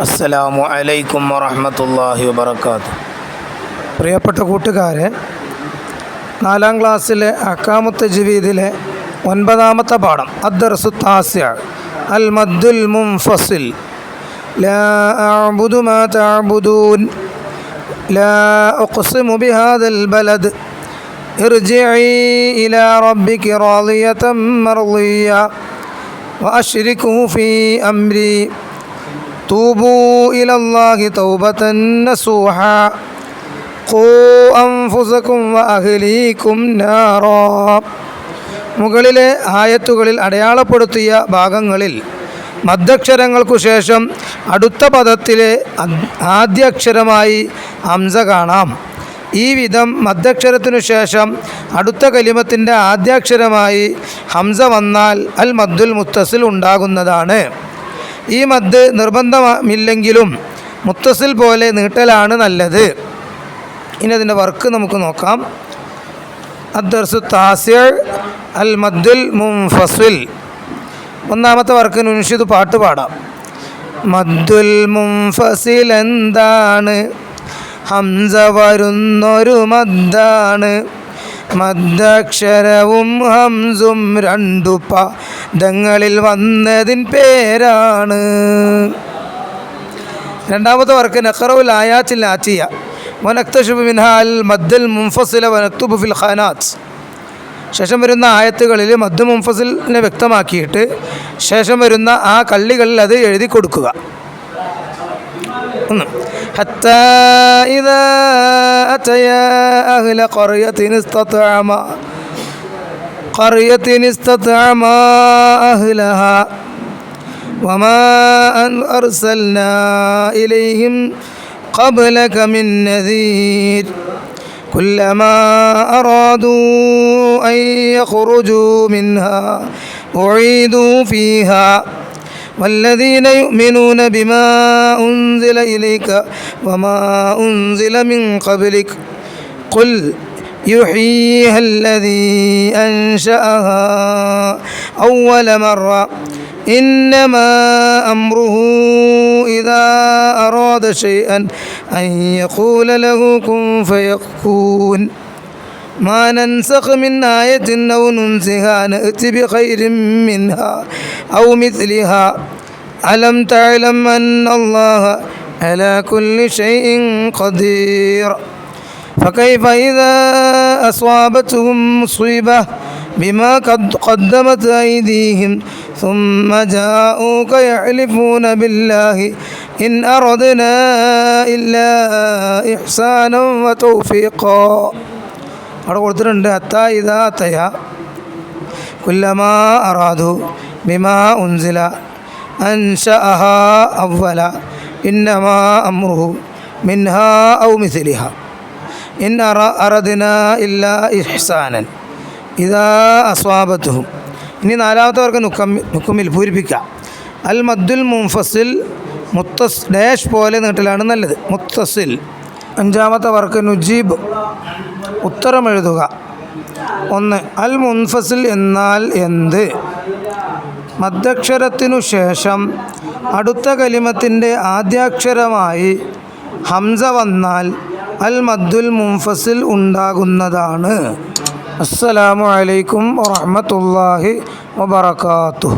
അസ്സലാമു അലൈക്കും വറഹ്മത്തുള്ളാഹി വബറകാതുഹു. പ്രിയപ്പെട്ട കൂട്ടുകാരെ, 4ാം ക്ലാസ്സിലെ അഹ്കാമുത്ത് തജ്വീദിലെ 9ാമത്തെ പാഠം അദ്ദർസു താസിഅ അൽ മദ്ദുൽ മുൻഫസിൽ. ലാ അഅ്ബുദു മാ തഅ്ബുദൂൻ ലാ ഉഖ്സിമു ബിഹാദൽ ബലദ് ഇർജിഇ ഇലാ റബ്ബികി റാളിയതൻ മർളിയ വഅശ്രികുഹു ഫീ അംരി തൂബൂ ഇലല്ലാഹി തൗബതൻ നസൂഹാ ഖൂ അൻഫുസകും വഅഹ്ലീകും നാറാ. മുകളിലെ ആയത്തുകളിൽ അടയാളപ്പെടുത്തിയ ഭാഗങ്ങളിൽ മദ്ദക്ഷരങ്ങൾക്കു ശേഷം അടുത്ത പദത്തിലെ ആദ്യാക്ഷരമായി ഹംസ കാണാം. ഈ വിധം മദ്ദക്ഷരത്തിനു ശേഷം അടുത്ത കലിമത്തിൻ്റെ ആദ്യാക്ഷരമായി ഹംസ വന്നാൽ അൽ മദ്ദുൽ മുത്തസിൽ ഉണ്ടാകുന്നതാണ്. ഈ മദ് നിർബന്ധമില്ലെങ്കിലും മുത്തസിൽ പോലെ നീട്ടലാണ് നല്ലത്. ഇനി അതിൻ്റെ വർക്ക് നമുക്ക് നോക്കാം. അദ്ദർസു താസിഅ അൽ മദ്ദുൽ മുൻഫസിൽ. 1ാമത്തെ വർക്ക് നുൻഷിദ് പാട്ട് പാടാം. മദ്ദുൽ മുൻഫസിൽ എന്താണ്? ഹംസ വരുന്നൊരു മദ്ദാണ്. മദ്ദക്ഷരവും ഹംസും 2 പദങ്ങളിൽ വന്നതിൻ പേരാണ്. 2ാമത്തെ വർക്ക് നഖറഉൽ ആയാത്തിൽ ആതിയ വനക്തശിഫു മിൻഹാ അൽ മദ്ദുൽ മുൻഫസില വനക്തുബു ഫിൽ ഖാനാത്ത്. ശേഷം വരുന്ന ആയത്തുകളിൽ മദ്ദ് മുൻഫസിലിനെ വ്യക്തമാക്കിയിട്ട് ശേഷം വരുന്ന ആ കള്ളികളിൽ അത് എഴുതി കൊടുക്കുക. حتى إذا أتيا أهل قرية استطعما أهلها وما أرسلنا إليهم قبلك من نذير كلما أرادوا أن يخرجوا منها أعيدوا فيها والذين يؤمنون بما أنزل إليك وما أنزل من قبلك قل يحييها الذي أنشأها أول مرة إنما أمره إذا أراد شيئا أن يقول له كن فيكون ما ننسخ من آية أو ننسها نأتي بخير منها أو مثلها ألم تعلم أن الله على كل شيء قدير فكيف إذا أصابتهم مصيبة بما قدمت أيديهم ثم جاءوك يحلفون بالله إن أردنا إلا إحسانا وتوفيقا. അവിടെ കൊടുത്തിട്ടുണ്ട് ഹത്താ ഇദാ അതയ കുല്ലമാ അറാദു ബിമാ ഉൻസില അൻശഅഹാ അവ്വല ഇന്നമാ അംറുഹു മിൻഹാ ഔ മിസ്ലിഹാ ഇൻ അറദ്നാ ഇല്ലാ ഇഹ്സാനൻ ഇദാ അസ്വാബത്തുഹും. ഇനി 4ാമത്തെ വർക്ക് നുക്കുമിൽ പൂരിപ്പിക്കുക. അൽ മദ്ദുൽ മുൻഫസിൽ ഡാഷ് പോലെ നീട്ടലാണ് നല്ലത്. മുത്തസിൽ. 5ാമത്തെ വർക്ക് നുജീബ് ഉത്തരം എഴുതുക. 1. അൽ മുൻഫസിൽ എന്നാൽ എന്ത്? മദ്ദക്ഷരത്തിനു ശേഷം അടുത്ത കലിമത്തിൻ്റെ ആദ്യാക്ഷരമായി ഹംസ വന്നാൽ അൽ മദ്ദുൽ മുൻഫസിൽ ഉണ്ടാകുന്നതാണ്. അസ്സലാമു അലൈക്കും വറഹ്മത്തുള്ളാഹി വബറകാതുഹു.